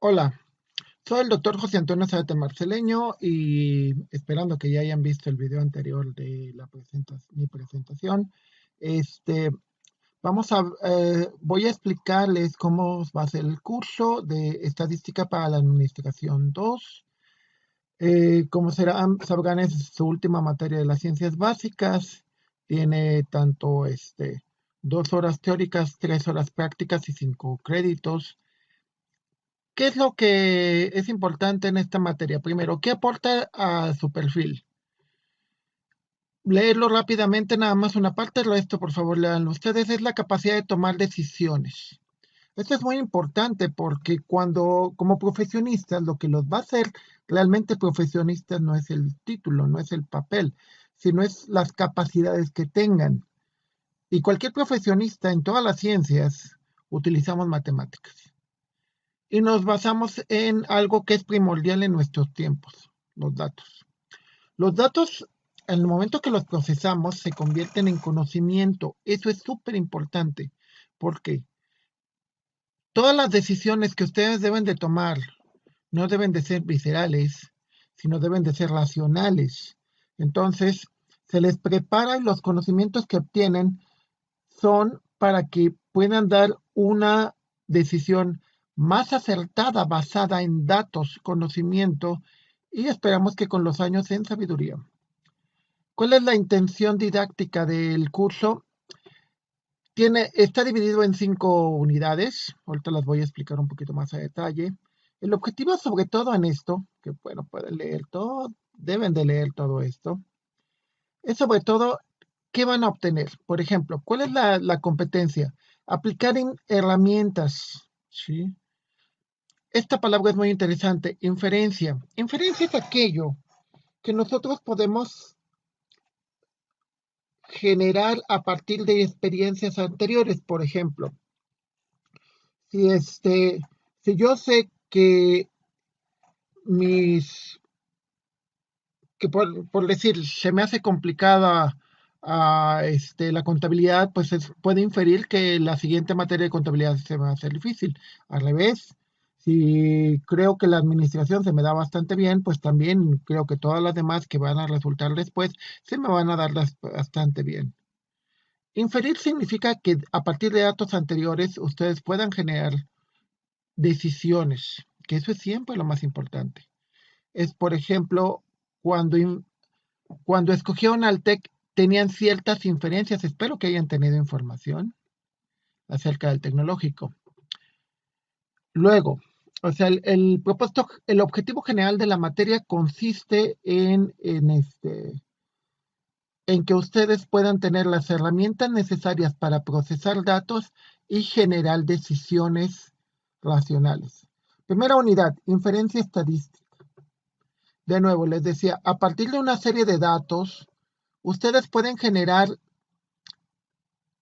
Hola, soy el doctor José Antonio Zárate Marceleño y esperando que ya hayan visto el video anterior de mi presentación, este, voy a explicarles cómo va a ser el curso de Estadística para la Administración 2. Como sabrán, es su última materia de las ciencias básicas. Tiene tanto 2 horas teóricas, 3 horas prácticas y 5 créditos. ¿Qué es lo que es importante en esta materia? Primero, ¿qué aporta a su perfil? Leerlo rápidamente, nada más una parte, el resto por favor leanlo ustedes, es la capacidad de tomar decisiones. Esto es muy importante porque como profesionistas, lo que los va a hacer realmente profesionistas no es el título, no es el papel, sino es las capacidades que tengan. Y cualquier profesionista en todas las ciencias utilizamos matemáticas. Y nos basamos en algo que es primordial en nuestros tiempos, los datos. Los datos, en el momento que los procesamos, se convierten en conocimiento. Eso es súper importante, porque todas las decisiones que ustedes deben de tomar no deben de ser viscerales, sino deben de ser racionales. Entonces, se les prepara y los conocimientos que obtienen son para que puedan dar una decisión más acertada basada en datos, conocimiento y esperamos que con los años en sabiduría. ¿Cuál es la intención didáctica del curso? Está dividido en 5 unidades, ahorita las voy a explicar un poquito más a detalle. El objetivo sobre todo en esto, que bueno, pueden leer todo, deben de leer todo esto, es sobre todo qué van a obtener. Por ejemplo, ¿cuál es la competencia? Aplicar herramientas, ¿sí? Esta palabra es muy interesante, inferencia. Inferencia es aquello que nosotros podemos generar a partir de experiencias anteriores. Por ejemplo, si si yo sé que mis, que por decir, se me hace complicada la contabilidad, pues puede inferir que la siguiente materia de contabilidad se va a hacer difícil. Al revés, si creo que la administración se me da bastante bien, pues también creo que todas las demás que van a resultar después se me van a dar bastante bien. Inferir significa que a partir de datos anteriores ustedes puedan generar decisiones, que eso es siempre lo más importante. Es, por ejemplo, cuando, cuando escogieron al TEC, tenían ciertas inferencias, espero que hayan tenido información acerca del tecnológico. Luego, o sea, el objetivo general de la materia consiste en que ustedes puedan tener las herramientas necesarias para procesar datos y generar decisiones racionales. Primera unidad, inferencia estadística. De nuevo, les decía, a partir de una serie de datos, ustedes pueden generar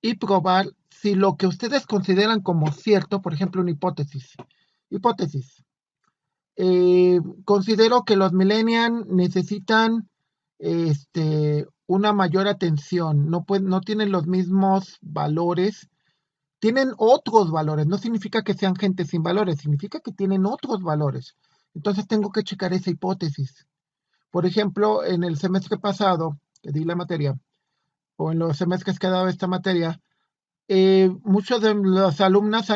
y probar si lo que ustedes consideran como cierto, por ejemplo, una hipótesis. Hipótesis. Considero que los millennials necesitan una mayor atención, no tienen los mismos valores, tienen otros valores, no significa que sean gente sin valores, significa que tienen otros valores. Entonces tengo que checar esa hipótesis. Por ejemplo, en el semestre pasado que di la materia, o en los semestres que he dado esta materia, muchos de los alumnos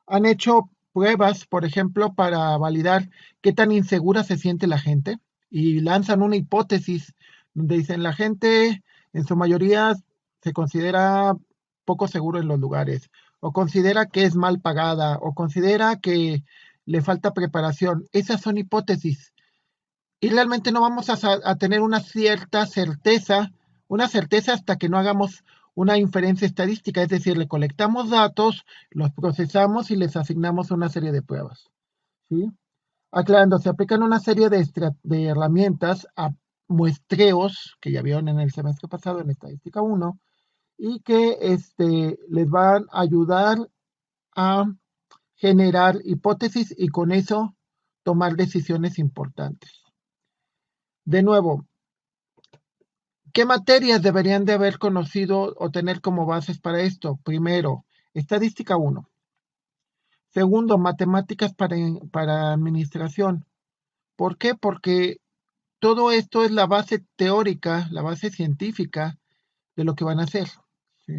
han hecho pruebas, por ejemplo, para validar qué tan insegura se siente la gente y lanzan una hipótesis donde dicen la gente en su mayoría se considera poco seguro en los lugares o considera que es mal pagada o considera que le falta preparación. Esas son hipótesis y realmente no vamos a tener una certeza hasta que no hagamos una inferencia estadística, es decir, le colectamos datos, los procesamos y les asignamos una serie de pruebas. ¿Sí? Aclarando, se aplican una serie de herramientas a muestreos que ya vieron en el semestre pasado en Estadística 1 y que les van a ayudar a generar hipótesis y con eso tomar decisiones importantes. De nuevo, ¿qué materias deberían de haber conocido o tener como bases para esto? Primero, Estadística 1. Segundo, matemáticas para administración. ¿Por qué? Porque todo esto es la base teórica, la base científica de lo que van a hacer. ¿Sí?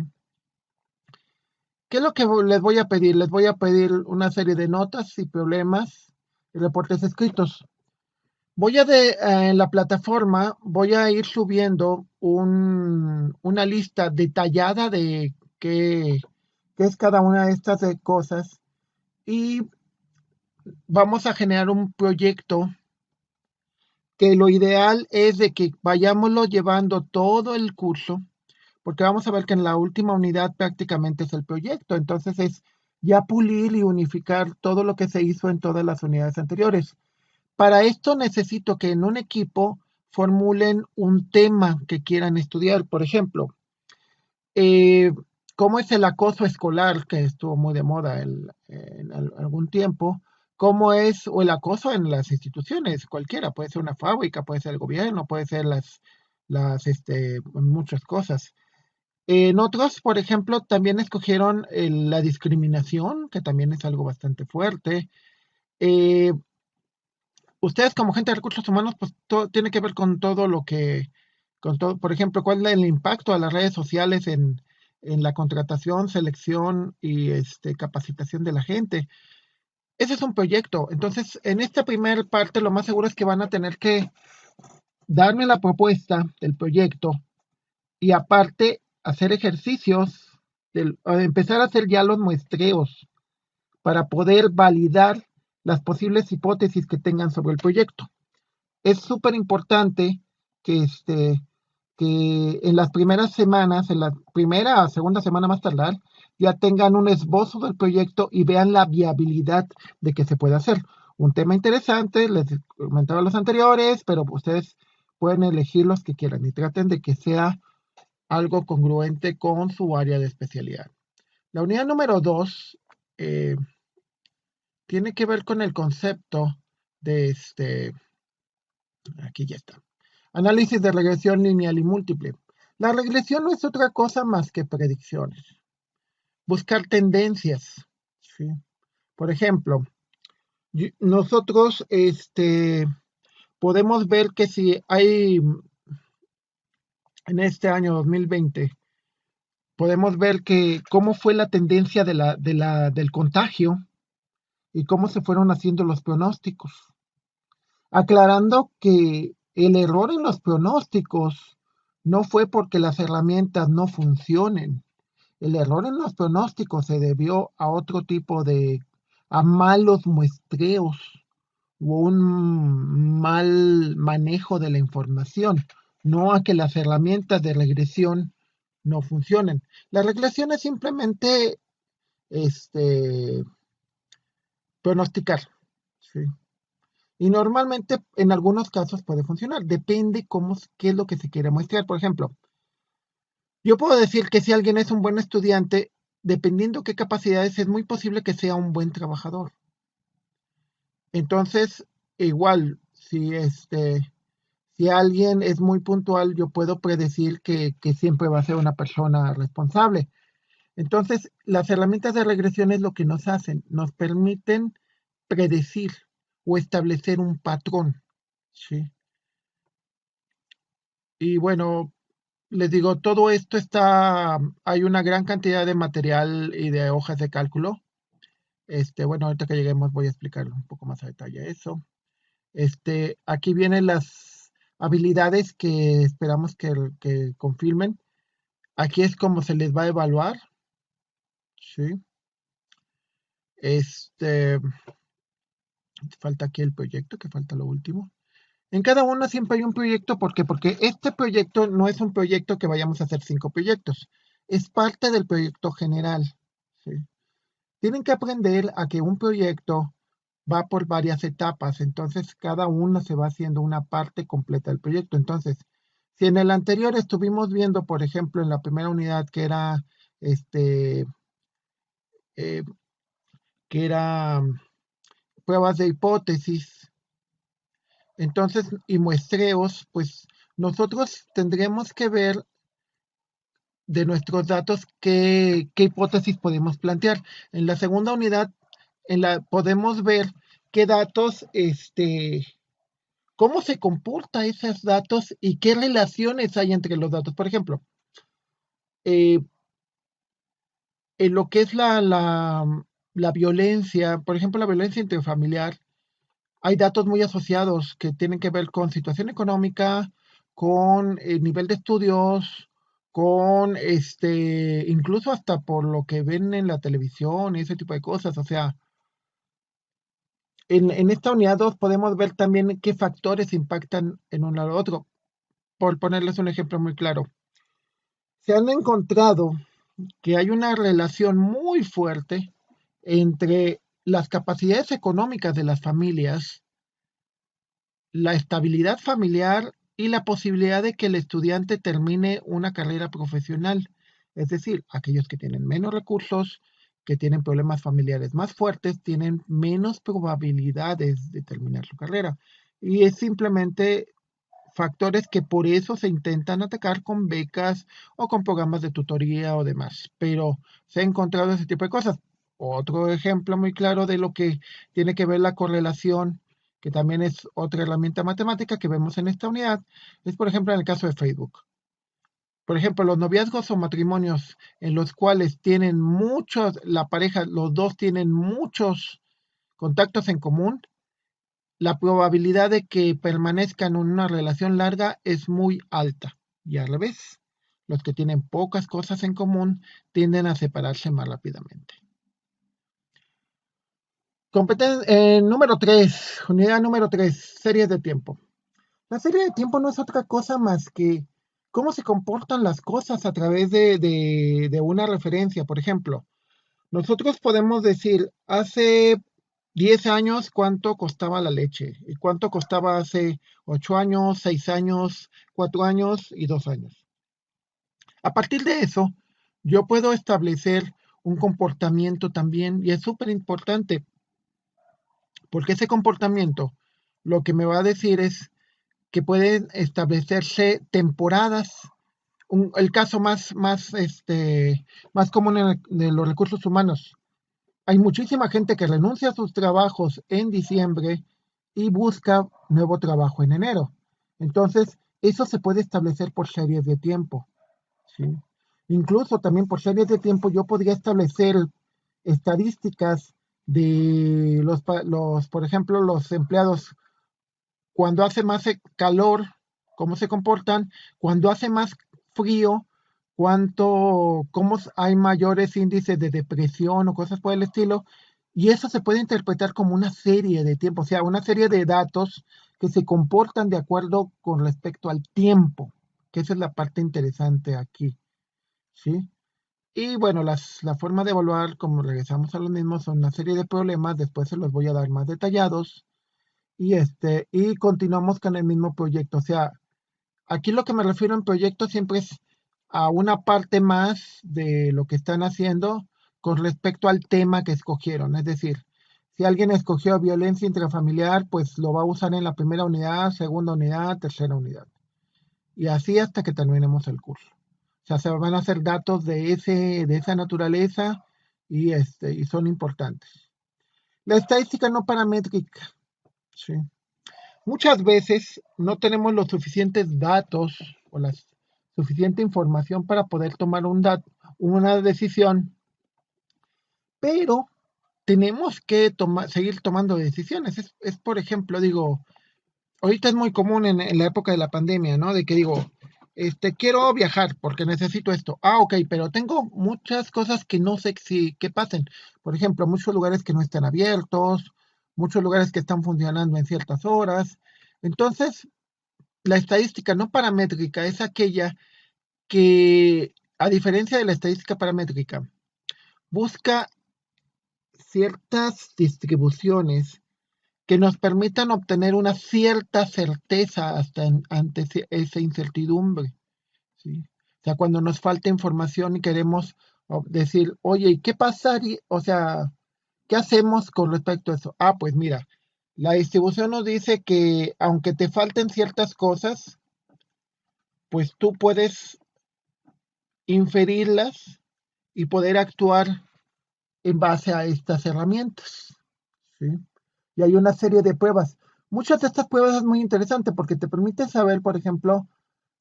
¿Qué es lo que les voy a pedir? Les voy a pedir una serie de notas y problemas y reportes escritos. En la plataforma voy a ir subiendo una lista detallada de qué es cada una de estas cosas y vamos a generar un proyecto que lo ideal es de que vayámoslo llevando todo el curso, porque vamos a ver que en la última unidad prácticamente es el proyecto, entonces es ya pulir y unificar todo lo que se hizo en todas las unidades anteriores. Para esto necesito que en un equipo formulen un tema que quieran estudiar. Por ejemplo, eh, cómo es el acoso escolar, que estuvo muy de moda algún tiempo, cómo es, o el acoso en las instituciones, cualquiera, puede ser una fábrica, puede ser el gobierno, puede ser muchas cosas. En otros, por ejemplo, también escogieron la discriminación, que también es algo bastante fuerte. Eh, Ustedes como gente de recursos humanos, pues tiene que ver con todo con todo, por ejemplo, cuál es el impacto de las redes sociales en la contratación, selección y capacitación de la gente. Ese es un proyecto. Entonces, en esta primera parte, lo más seguro es que van a tener que darme la propuesta del proyecto y aparte hacer ejercicios, empezar a hacer ya los muestreos para poder validar las posibles hipótesis que tengan sobre el proyecto. Es súper importante que, que en las primeras semanas, en la primera o segunda semana más tardar, ya tengan un esbozo del proyecto y vean la viabilidad de que se puede hacer. Un tema interesante, les comentaba los anteriores, pero ustedes pueden elegir los que quieran y traten de que sea algo congruente con su área de especialidad. La unidad número 2 tiene que ver con el concepto de aquí ya está. Análisis de regresión lineal y múltiple. La regresión no es otra cosa más que predicciones. Buscar tendencias. ¿Sí? Por ejemplo, nosotros podemos ver que si hay en este año 2020, podemos ver que cómo fue la tendencia del contagio y cómo se fueron haciendo los pronósticos. Aclarando que el error en los pronósticos no fue porque las herramientas no funcionen. El error en los pronósticos se debió a otro tipo a malos muestreos o un mal manejo de la información, no a que las herramientas de regresión no funcionen. La regresión es simplemente este, pronosticar, ¿sí? Y normalmente en algunos casos puede funcionar. Depende qué es lo que se quiere muestrar. Por ejemplo, yo puedo decir que si alguien es un buen estudiante, dependiendo qué capacidades, es muy posible que sea un buen trabajador. Entonces, igual, si alguien es muy puntual, yo puedo predecir que siempre va a ser una persona responsable. Entonces, las herramientas de regresión es lo que nos hacen, nos permiten predecir o establecer un patrón, ¿sí? Y bueno, les digo, todo esto hay una gran cantidad de material y de hojas de cálculo. Bueno, ahorita que lleguemos voy a explicar un poco más a detalle eso. Aquí vienen las habilidades que esperamos que confirmen. Aquí es como se les va a evaluar, ¿sí? Este, falta aquí el proyecto, que falta lo último. En cada uno siempre hay un proyecto, ¿por qué? Porque este proyecto no es un proyecto que vayamos a hacer 5 proyectos, es parte del proyecto general, ¿sí? Tienen que aprender a que un proyecto va por varias etapas, entonces cada uno se va haciendo una parte completa del proyecto. Entonces, si en el anterior estuvimos viendo, por ejemplo, en la primera unidad este, eh, que era pruebas de hipótesis, entonces, y muestreos, pues nosotros tendremos que ver de nuestros datos qué hipótesis podemos plantear. En la segunda unidad podemos ver qué datos, cómo se comportan esos datos y qué relaciones hay entre los datos. Por ejemplo, eh, en lo que es la violencia, por ejemplo, la violencia intrafamiliar, hay datos muy asociados que tienen que ver con situación económica, con nivel de estudios, con incluso hasta por lo que ven en la televisión y ese tipo de cosas. O sea, en esta unidad 2 podemos ver también qué factores impactan en uno al otro. Por ponerles un ejemplo muy claro, se han encontrado que hay una relación muy fuerte entre las capacidades económicas de las familias, la estabilidad familiar y la posibilidad de que el estudiante termine una carrera profesional. Es decir, aquellos que tienen menos recursos, que tienen problemas familiares más fuertes, tienen menos probabilidades de terminar su carrera. Y es simplemente factores que por eso se intentan atacar con becas o con programas de tutoría o demás. Pero se ha encontrado ese tipo de cosas. Otro ejemplo muy claro de lo que tiene que ver la correlación, que también es otra herramienta matemática que vemos en esta unidad, es por ejemplo en el caso de Facebook. Por ejemplo, los noviazgos o matrimonios en los cuales tienen muchos, la pareja, los dos tienen muchos contactos en común, la probabilidad de que permanezcan en una relación larga es muy alta. Y al revés, los que tienen pocas cosas en común tienden a separarse más rápidamente. Número 3, unidad número 3, series de tiempo. La serie de tiempo no es otra cosa más que cómo se comportan las cosas a través de una referencia. Por ejemplo, nosotros podemos decir, hace 10 años cuánto costaba la leche y cuánto costaba hace 8 años, 6 años, 4 años y 2 años. A partir de eso, yo puedo establecer un comportamiento también y es súper importante porque ese comportamiento lo que me va a decir es que pueden establecerse temporadas. El caso más común de los recursos humanos. Hay muchísima gente que renuncia a sus trabajos en diciembre y busca nuevo trabajo en enero. Entonces, eso se puede establecer por series de tiempo. ¿Sí? Incluso también por series de tiempo yo podría establecer estadísticas de por ejemplo, los empleados cuando hace más calor, cómo se comportan, cuando hace más frío, cómo hay mayores índices de depresión o cosas por el estilo, y eso se puede interpretar como una serie de tiempo, o sea, una serie de datos que se comportan de acuerdo con respecto al tiempo, que esa es la parte interesante aquí, ¿sí? Y bueno, la forma de evaluar, como regresamos a lo mismo, son una serie de problemas, después se los voy a dar más detallados, y continuamos con el mismo proyecto. O sea, aquí lo que me refiero en proyecto siempre es a una parte más de lo que están haciendo con respecto al tema que escogieron. Es decir, si alguien escogió violencia intrafamiliar, pues lo va a usar en la primera unidad, segunda unidad, tercera unidad. Y así hasta que terminemos el curso. O sea, se van a hacer datos de esa naturaleza y son importantes. La estadística no paramétrica. Sí. Muchas veces no tenemos los suficientes datos o la suficiente información para poder tomar una decisión, pero tenemos que seguir tomando decisiones. Por ejemplo, digo, ahorita es muy común en la época de la pandemia, ¿no? De que digo, quiero viajar porque necesito esto. Ah, ok, pero tengo muchas cosas que no sé que pasen. Por ejemplo, muchos lugares que no están abiertos, muchos lugares que están funcionando en ciertas horas. Entonces, la estadística no paramétrica es aquella que, a diferencia de la estadística paramétrica, busca ciertas distribuciones que nos permitan obtener una cierta certeza ante esa incertidumbre. ¿Sí? O sea, cuando nos falta información y queremos decir, oye, ¿y qué pasaría? O sea, ¿qué hacemos con respecto a eso? Ah, pues mira, la distribución nos dice que aunque te falten ciertas cosas, pues tú puedes inferirlas y poder actuar en base a estas herramientas. ¿sí? Y hay una serie de pruebas. Muchas de estas pruebas es muy interesante porque te permite saber, por ejemplo,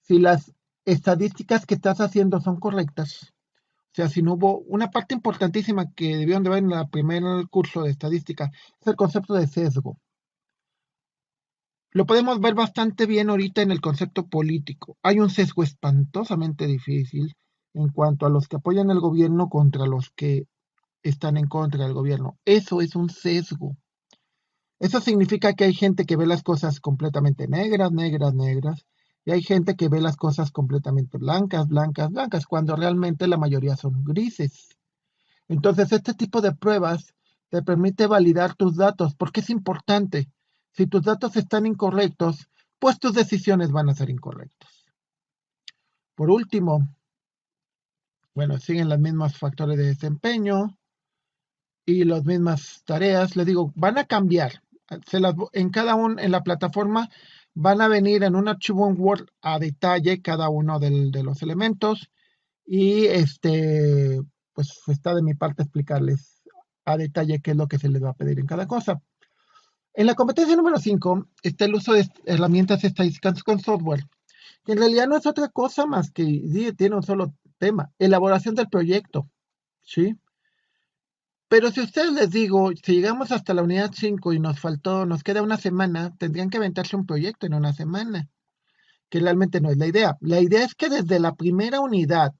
si las estadísticas que estás haciendo son correctas. O sea, si no hubo una parte importantísima que debieron de ver en el primer curso de estadística, es el concepto de sesgo. Lo podemos ver bastante bien ahorita en el concepto político. Hay un sesgo espantosamente difícil en cuanto a los que apoyan al gobierno contra los que están en contra del gobierno. Eso es un sesgo. Eso significa que hay gente que ve las cosas completamente negras, negras, negras, y hay gente que ve las cosas completamente blancas, blancas, blancas, cuando realmente la mayoría son grises. Entonces, este tipo de pruebas te permite validar tus datos, porque es importante. Si tus datos están incorrectos, pues tus decisiones van a ser incorrectas. Por último, bueno, siguen los mismos factores de desempeño y las mismas tareas. Les digo, van a cambiar. En cada uno, en la plataforma, van a venir en un archivo en Word a detalle cada uno de los elementos y pues está de mi parte explicarles a detalle qué es lo que se les va a pedir en cada cosa. En la competencia número 5 está el uso de herramientas estadísticas con software, que en realidad no es otra cosa más que tiene un solo tema, elaboración del proyecto, ¿sí? Pero si ustedes les digo, si llegamos hasta la unidad 5 y nos queda una semana, tendrían que aventarse un proyecto en una semana, que realmente no es la idea. La idea es que desde la primera unidad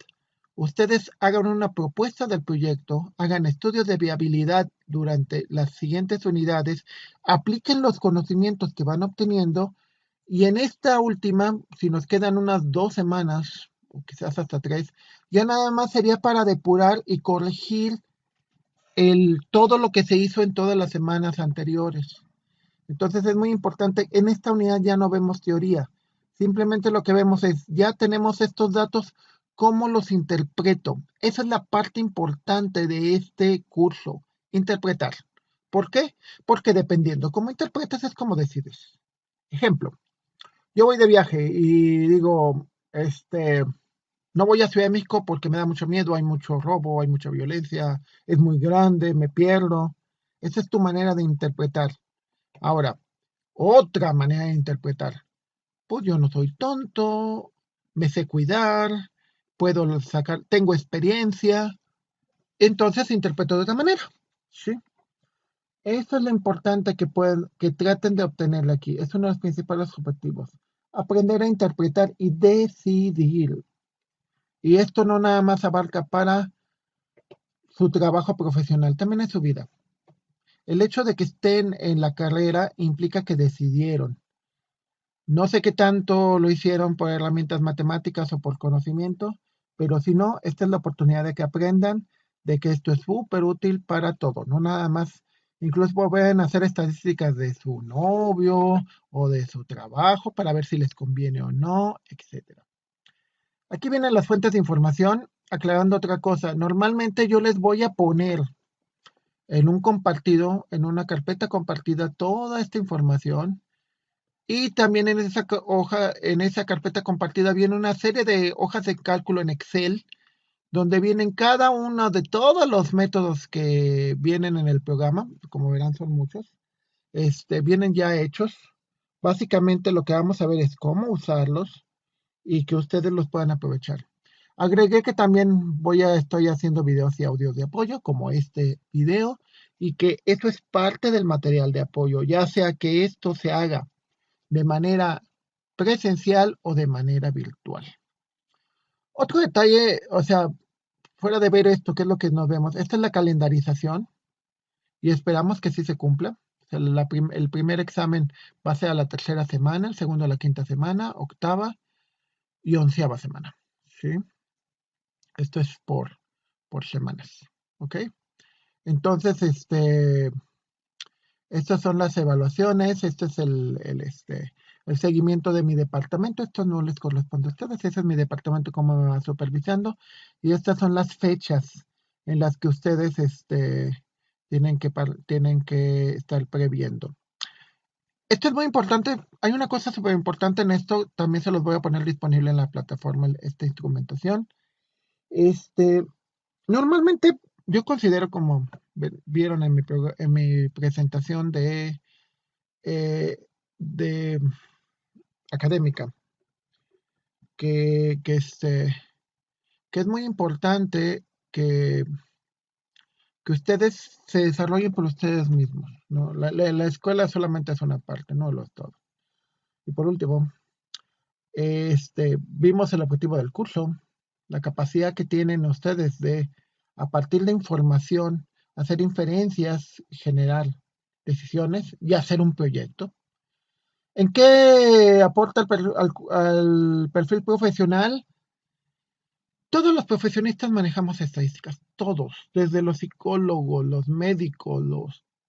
ustedes hagan una propuesta del proyecto, hagan estudios de viabilidad durante las siguientes unidades, apliquen los conocimientos que van obteniendo y en esta última, si nos quedan unas 2 semanas o quizás hasta 3, ya nada más sería para depurar y corregir todo lo que se hizo en todas las semanas anteriores. Entonces es muy importante, en esta unidad ya no vemos teoría, simplemente lo que vemos es, ya tenemos estos datos, ¿cómo los interpreto? Esa es la parte importante de este curso, interpretar. ¿Por qué? Porque dependiendo cómo interpretas es como decides. Ejemplo, yo voy de viaje y digo, no voy a Ciudad de México porque me da mucho miedo, hay mucho robo, hay mucha violencia, es muy grande, me pierdo. Esa es tu manera de interpretar. Ahora, otra manera de interpretar. Pues yo no soy tonto, me sé cuidar, puedo sacar, tengo experiencia, entonces interpreto de otra manera. ¿Sí? Eso es lo importante que traten de obtener aquí. Es uno de los principales objetivos. Aprender a interpretar y decidir. Y esto no nada más abarca para su trabajo profesional, también en su vida. El hecho de que estén en la carrera implica que decidieron. No sé qué tanto lo hicieron por herramientas matemáticas o por conocimiento, pero si no, esta es la oportunidad de que aprendan de que esto es súper útil para todo, no nada más. Incluso pueden hacer estadísticas de su novio o de su trabajo para ver si les conviene o no, etcétera. Aquí vienen las fuentes de información, aclarando otra cosa. Normalmente yo les voy a poner en un compartido, en una carpeta compartida, toda esta información. Y también en esa hoja, en esa carpeta compartida viene una serie de hojas de cálculo en Excel, donde vienen cada uno de todos los métodos que vienen en el programa, como verán son muchos, vienen ya hechos. Básicamente lo que vamos a ver es cómo usarlos y que ustedes los puedan aprovechar. Agregué que también estoy haciendo videos y audios de apoyo, como este video, y que esto es parte del material de apoyo, ya sea que esto se haga de manera presencial o de manera virtual. Otro detalle, o sea, fuera de ver esto, ¿qué es lo que nos vemos? Esta es la calendarización y esperamos que sí se cumpla. O sea, el primer examen va a ser a la tercera semana, el segundo a la quinta semana, octava y onceava semana. ¿Sí? Esto es por semanas. ¿Ok? Entonces, estas son las evaluaciones, este es el seguimiento de mi departamento. Esto no les corresponde a ustedes, ese es mi departamento como me va supervisando. Y estas son las fechas en las que ustedes tienen que estar previendo. Esto es muy importante. Hay una cosa súper importante en esto, también se los voy a poner disponible en la plataforma, esta instrumentación. Normalmente yo considero como vieron en mi presentación eh, de académica, que, que, este, que es muy importante que, que ustedes se desarrollen por ustedes mismos, ¿no? La escuela solamente es una parte, no lo es todo. Y por último, vimos el objetivo del curso, la capacidad que tienen ustedes de, a partir de información, hacer inferencias, generar decisiones y hacer un proyecto. ¿En qué aporta al perfil profesional? Todos los profesionistas manejamos estadísticas, todos, desde los psicólogos, los médicos,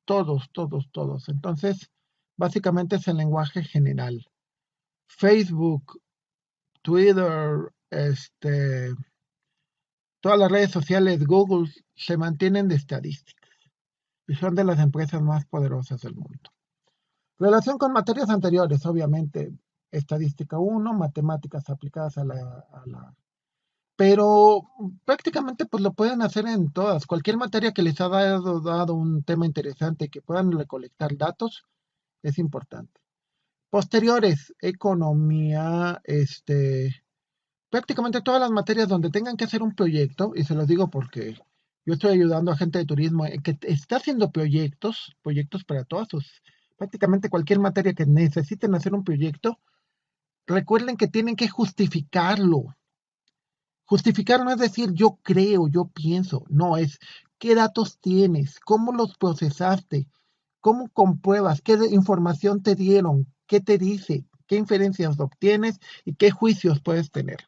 todos. Entonces, básicamente es el lenguaje general. Facebook, Twitter, todas las redes sociales, Google, se mantienen de estadísticas y son de las empresas más poderosas del mundo. Relación con materias anteriores, obviamente, estadística 1, matemáticas aplicadas pero prácticamente pues lo pueden hacer en todas. Cualquier materia que les ha dado un tema interesante que puedan recolectar datos es importante. Posteriores, economía, prácticamente todas las materias donde tengan que hacer un proyecto, y se los digo porque yo estoy ayudando a gente de turismo que está haciendo proyectos para todas prácticamente cualquier materia que necesiten hacer un proyecto, recuerden que tienen que justificarlo. Justificar no es decir yo creo, yo pienso, no, es qué datos tienes, cómo los procesaste, cómo compruebas, qué información te dieron, qué te dice, qué inferencias obtienes y qué juicios puedes tener.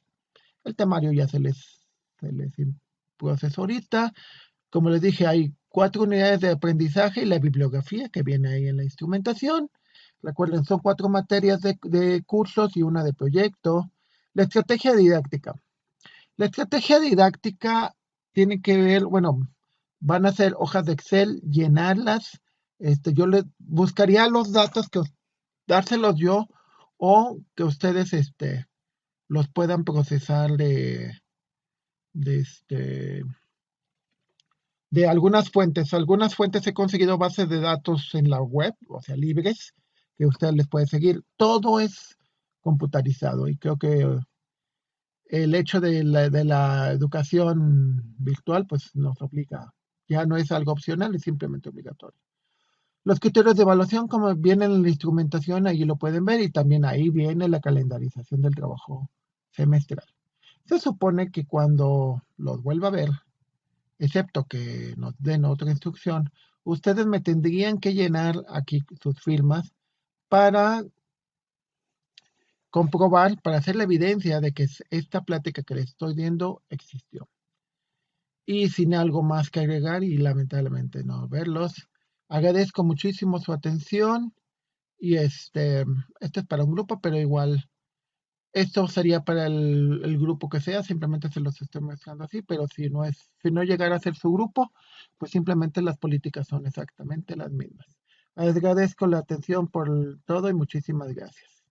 El temario ya se les procesó ahorita. Como les dije, hay 4 unidades de aprendizaje y la bibliografía que viene ahí en la instrumentación. Recuerden, son 4 materias de cursos y una de proyecto. La estrategia didáctica. La estrategia didáctica tiene que ver, bueno, van a ser hojas de Excel, llenarlas. Yo les buscaría los datos dárselos yo o que ustedes los puedan procesar de, este, de algunas fuentes. Algunas fuentes he conseguido bases de datos en la web, o sea, libres, que usted les puede seguir. Todo es computarizado y creo que el hecho de la educación virtual pues nos obliga. Ya no es algo opcional, es simplemente obligatorio. Los criterios de evaluación, como vienen en la instrumentación, ahí lo pueden ver y también ahí viene la calendarización del trabajo semestral. Se supone que cuando los vuelva a ver, excepto que nos den otra instrucción, ustedes me tendrían que llenar aquí sus firmas para comprobar, para hacer la evidencia de que esta plática que les estoy dando existió. Y sin algo más que agregar y lamentablemente no verlos, agradezco muchísimo su atención y esto es para un grupo, pero igual esto sería para el grupo que sea, simplemente se los estoy mencionando así, pero si no llegara a ser su grupo, pues simplemente las políticas son exactamente las mismas. Agradezco la atención por todo y muchísimas gracias.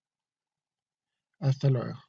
Hasta luego.